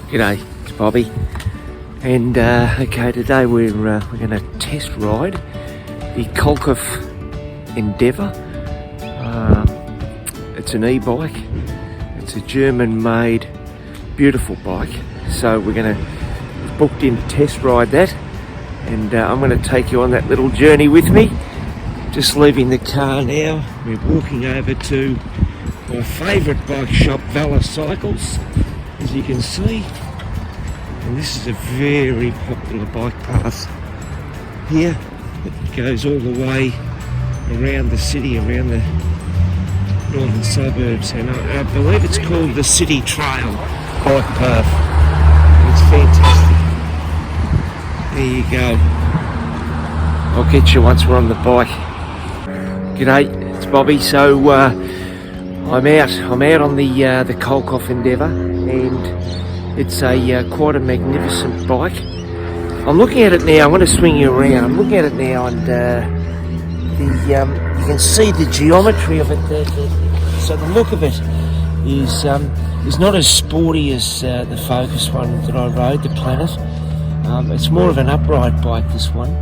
G'day, it's Bobby, and okay, today we're going to test ride the Kalkhoff Endeavour. It's an e-bike. It's a German-made, beautiful bike. So we've booked in to test ride that, and I'm going to take you on that little journey with me. Just leaving the car now. We're walking over to my favourite bike shop, Valor Cycles, as you can see. And this is a very popular bike path here. It goes all the way around the city, around the northern suburbs, and I believe it's called the City Trail bike path. It's fantastic. There you go. I'll get you once we're on the bike. G'day, it's Bobby. So I'm out on the Kalkhoff Endeavour, and it's quite a magnificent bike. I'm looking at it now. I'm going to swing you around. I'm looking at it now, and you can see the geometry of it. So the look of it is not as sporty as the Focus one that I rode, the Planet. It's more of an upright bike, this one,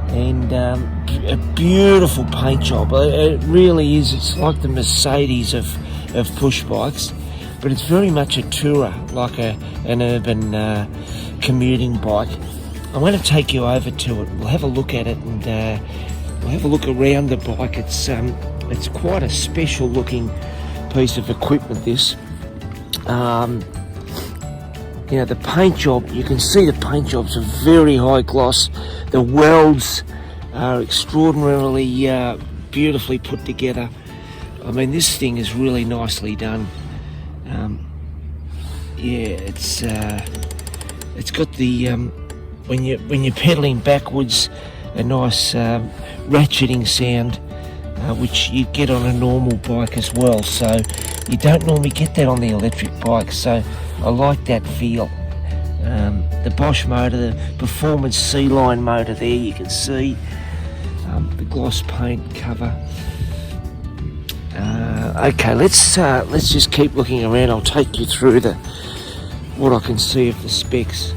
and a beautiful paint job. It really is. It's like the Mercedes of push bikes, but it's very much a tourer, like an urban commuting bike. I'm going to take you over to it. We'll have a look at it, and we'll have a look around the bike. It's quite a special looking piece of equipment, this. You know, the paint job, you can see the paint job's a very high gloss. The welds are extraordinarily beautifully put together. I mean, this thing is really nicely done. Yeah, it's got the when you're pedaling backwards, a nice ratcheting sound, which you get on a normal bike as well. So you don't normally get that on the electric bike. So I like that feel. The Bosch motor, the Performance C-Line motor there, you can see the gloss paint cover. Okay, let's just keep looking around. I'll take you through what I can see of the specs.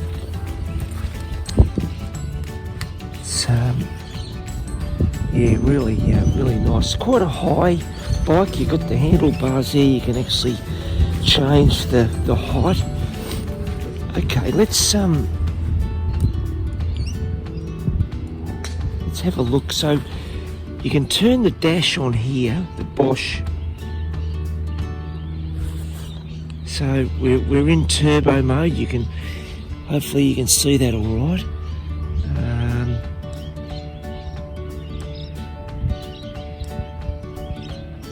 It's yeah, really nice. Quite a high bike. You've got the handlebars there. You can actually change the height. Okay, let's have a look. So you can turn the dash on here, the Bosch. So we're in turbo mode. Hopefully you can see that all right.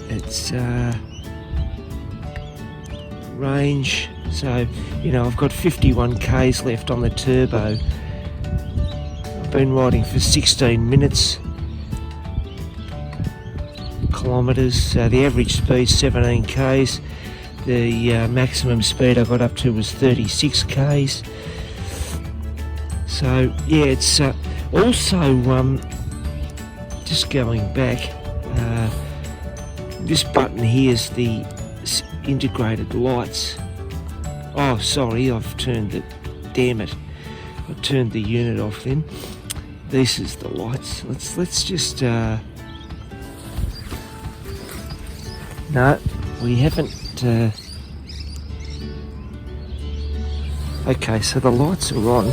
It's range. So, you know, I've got 51 k's left on the turbo. I've been riding for 16 minutes. Kilometres. The average speed 17 k's. The maximum speed I got up to was 36 k's. So yeah, it's also just going back. This button here is the integrated lights. Oh, sorry, I've turned it. Damn it! I turned the unit off. Then this is the lights. Let's just. No, we haven't. Okay, so the lights are on.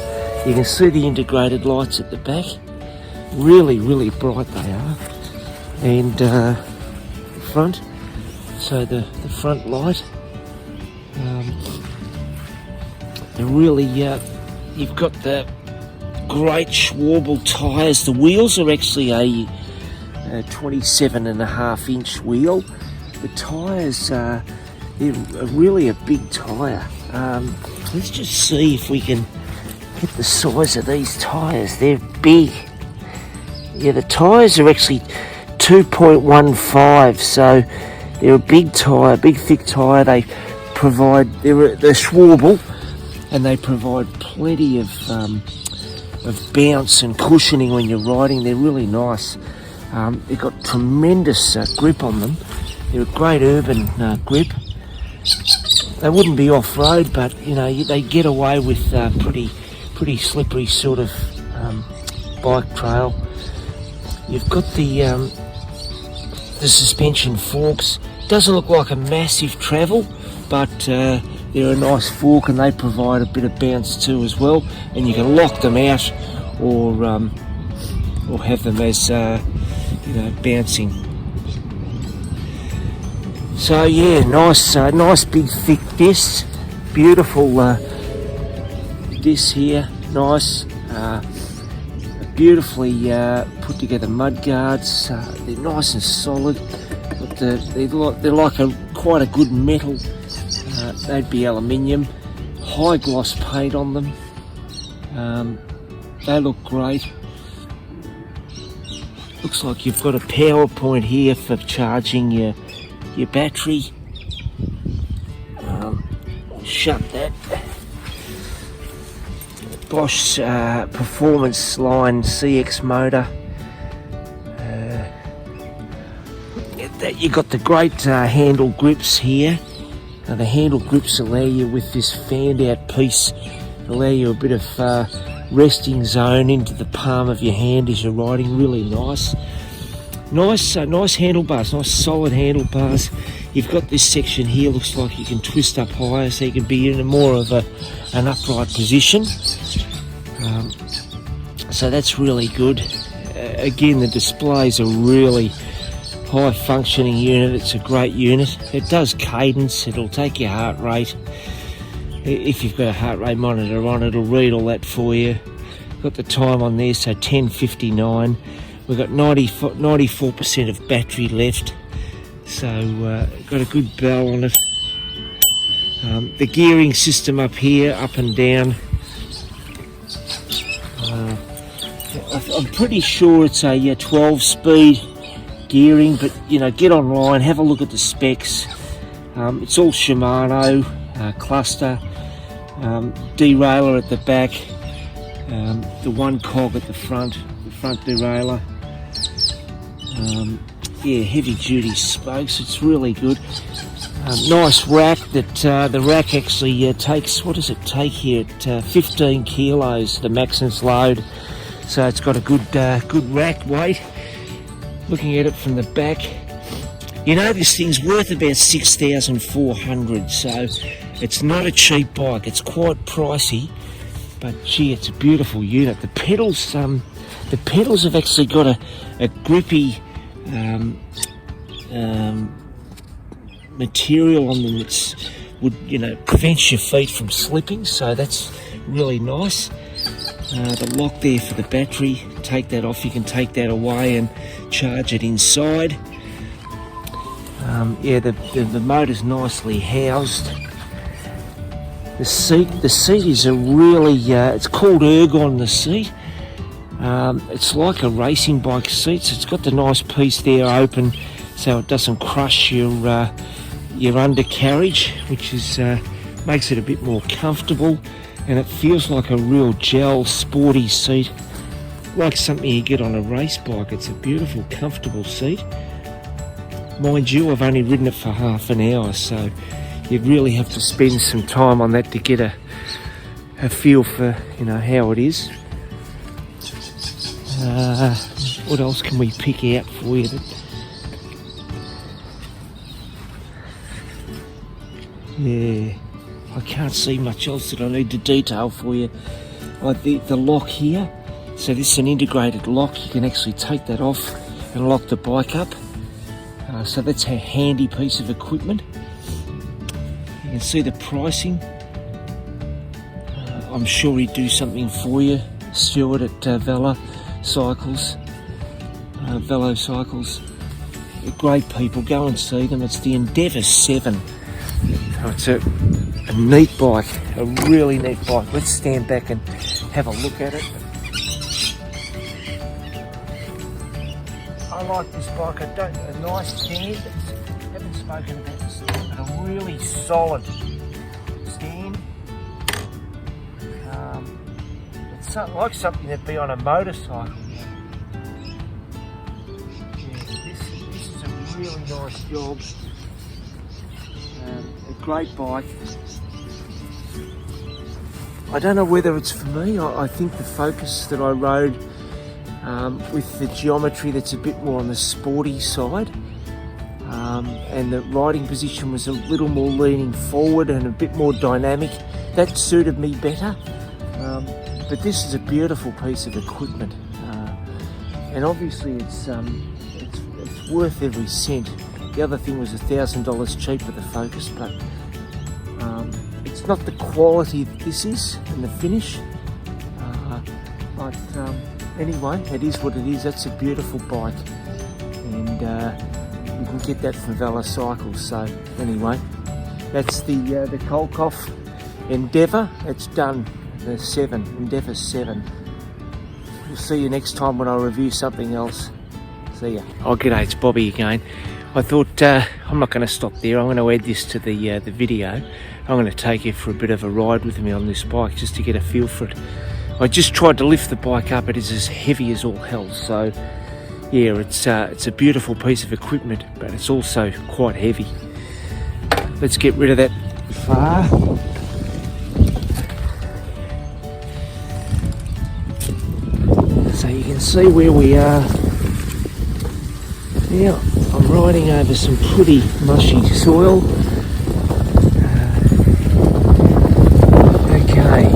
You can see the integrated lights at the back. Really bright they are. And the front. So the front light. They're really. You've got the great Schwalbe tyres. The wheels are actually a 27.5-inch wheel. The tyres, they're really a big tyre. Let's just see if we can get the size of these tyres. They're big. Yeah, the tyres are actually 2.15, so they're a big tyre, big thick tyre. They're Schwalbe, and they provide plenty of bounce and cushioning when you're riding. They're really nice. They've got tremendous grip on them. They're a great urban grip. they wouldn't be off-road, but you know, they get away with pretty slippery sort of bike trail. You've got the suspension forks. Doesn't look like a massive travel, but they're a nice fork and they provide a bit of bounce too as well. And you can lock them out or have them as you know, bouncing. So yeah, nice big thick disc, beautiful disc here, nice, beautifully put together mud guards. They're nice and solid, but they're like quite a good metal. They'd be aluminium, high gloss paint on them. They look great. Looks like you've got a power point here for charging your battery. Shut that. Bosch Performance Line CX motor. You've got the great handle grips here. The handle grips allow you, with this fanned out piece, allow you a bit of resting zone into the palm of your hand as you're riding. Really nice. Nice handlebars, nice solid handlebars. You've got this section here, looks like you can twist up higher so you can be in more of an upright position. So that's really good. Again, the display's a really high functioning unit. It's a great unit. It does cadence, it'll take your heart rate. If you've got a heart rate monitor on, it'll read all that for you. Got the time on there, so 10:59. We've got 94% of battery left, so got a good bell on it. The gearing system up here, up and down. I'm pretty sure it's a 12-speed gearing, but you know, get online, have a look at the specs. It's all Shimano cluster, derailleur at the back, the one cog at the front derailleur. Yeah, heavy duty spokes. It's really good. Nice rack. That the rack actually takes, what does it take here? 15 kilos, the Maxence load. So it's got a good rack weight. Looking at it from the back, you know, this thing's worth about 6,400. So it's not a cheap bike. It's quite pricey, but gee, it's a beautiful unit. The pedals have actually got a grippy material on them that would, you know, prevent your feet from slipping. So that's really nice. The lock there for the battery, take that off, you can take that away and charge it inside. Yeah, the motor's nicely housed. The seat is a really, it's called Ergon, the seat. It's like a racing bike seat, so it's got the nice piece there open so it doesn't crush your undercarriage, which is makes it a bit more comfortable. And it feels like a real gel sporty seat, like something you get on a race bike. It's a beautiful, comfortable seat. Mind you, I've only ridden it for half an hour, so you'd really have to spend some time on that to get a feel for, you know, how it is. What else can we pick out for you? Yeah, I can't see much else that I need to detail for you. Like the lock here, so this is an integrated lock. You can actually take that off and lock the bike up. So that's a handy piece of equipment. You can see the pricing. I'm sure he'd do something for you. Stuart at Velo Cycles. They're great people, go and see them. It's the Endeavour 7. So it's a neat bike, a really neat bike. Let's stand back and have a look at it. I like this bike. A nice stand. I haven't spoken about the stand, but a really solid stand. It's like something that'd be on a motorcycle. Yeah, this is a really nice job. a great bike. I don't know whether it's for me. I think the Focus that I rode with the geometry that's a bit more on the sporty side, and the riding position was a little more leaning forward and a bit more dynamic. That suited me better. But this is a beautiful piece of equipment, and obviously it's worth every cent. The other thing was $1,000 cheaper, the Focus, but it's not the quality that this is and the finish. But anyway, it is what it is. That's a beautiful bike, and you can get that from Valor Cycles. So anyway, that's the Kalkhoff Endeavour. It's done. The Endeavour 7. We'll see you next time when I review something else. See ya. Oh, g'day, it's Bobby again. I thought I'm not going to stop there. I'm going to add this to the video. I'm going to take you for a bit of a ride with me on this bike just to get a feel for it. I just tried to lift the bike up. It is as heavy as all hell. So yeah, it's a beautiful piece of equipment, but it's also quite heavy. Let's get rid of that far. So you can see where we are. Now I'm riding over some pretty mushy soil. Okay.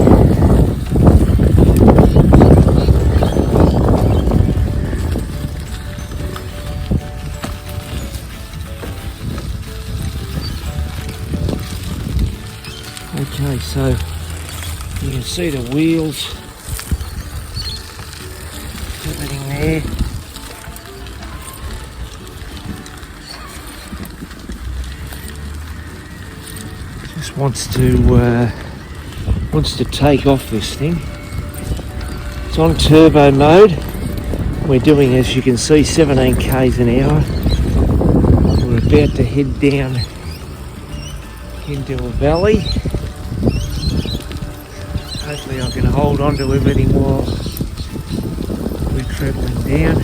Okay, so you can see the wheels. Everything there. Just wants to take off this thing. It's on turbo mode. We're doing, as you can see, 17 k's an hour. We're about to head down into a valley. Hopefully I can hold on to everything while we're travelling down.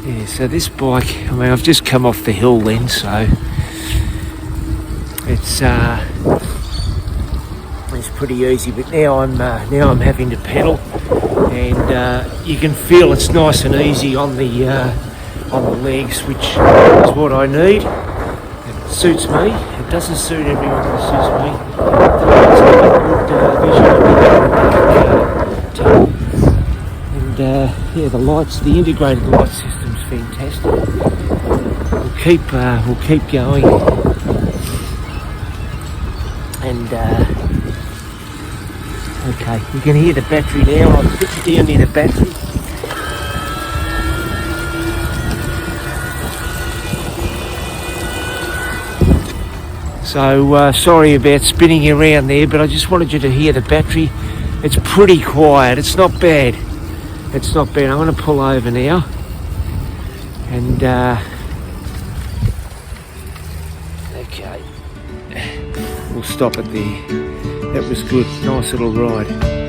Yeah, so this bike, I mean, I've just come off the hill then, so it's pretty easy. But now I'm having to pedal, and you can feel it's nice and easy on the legs, which is what I need. It suits me. It doesn't suit everyone, but it suits me. It's got good visual. And yeah, the lights, the integrated light system's fantastic. We'll keep going, and okay, you can hear the battery now. I'll put you down near the battery. So sorry about spinning you around there, but I just wanted you to hear the battery. It's pretty quiet. It's not bad. It's not bad. I'm going to pull over now, and okay, we'll stop it there. That was good. Nice little ride.